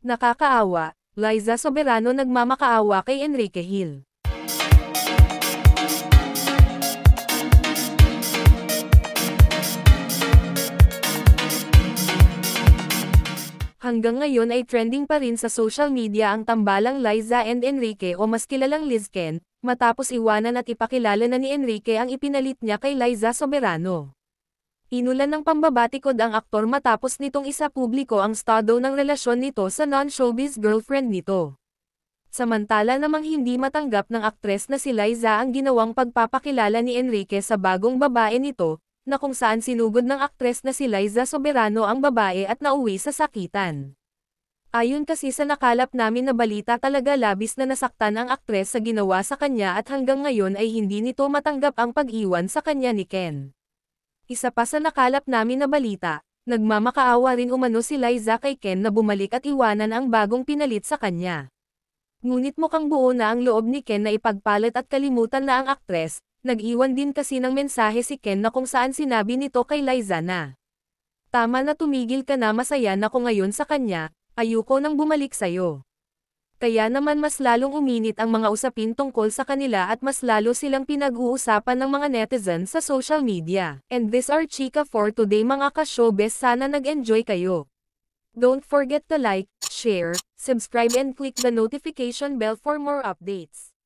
Nakakaawa, Liza Soberano nagmamakaawa kay Enrique Hill. Hanggang ngayon ay trending pa rin sa social media ang tambalang Liza and Enrique o mas kilalang Lizken, matapos iwanan at ipakilala na ni Enrique ang ipinalit niya kay Liza Soberano. Inulan ng pambabatikod ang aktor matapos nitong isa publiko ang estado ng relasyon nito sa non-showbiz girlfriend nito. Samantala namang hindi matanggap ng aktres na si Liza ang ginawang pagpapakilala ni Enrique sa bagong babae nito, na kung saan sinugod ng aktres na si Liza Soberano ang babae at nauwi sa sakitan. Ayon kasi sa nakalap namin na balita talaga labis na nasaktan ang aktres sa ginawa sa kanya at hanggang ngayon ay hindi nito matanggap ang pag-iwan sa kanya ni Ken. Isa pa sa nakalap namin na balita, nagmamakaawa rin umano si Liza kay Ken na bumalik at iwanan ang bagong pinalit sa kanya. Ngunit mukhang buo na ang loob ni Ken na ipagpalit at kalimutan na ang aktres. Nag-iwan din kasi ng mensahe si Ken na kung saan sinabi nito kay Liza na, "Tama na, tumigil ka na, masaya na ko ngayon sa kanya, ayoko nang bumalik sayo." Kaya naman mas lalong uminit ang mga usapin tungkol sa kanila at mas lalo silang pinag-uusapan ng mga netizen sa social media. And this are Chika for today mga ka-showbiz, sana nag-enjoy kayo. Don't forget to like, share, subscribe and click the notification bell for more updates.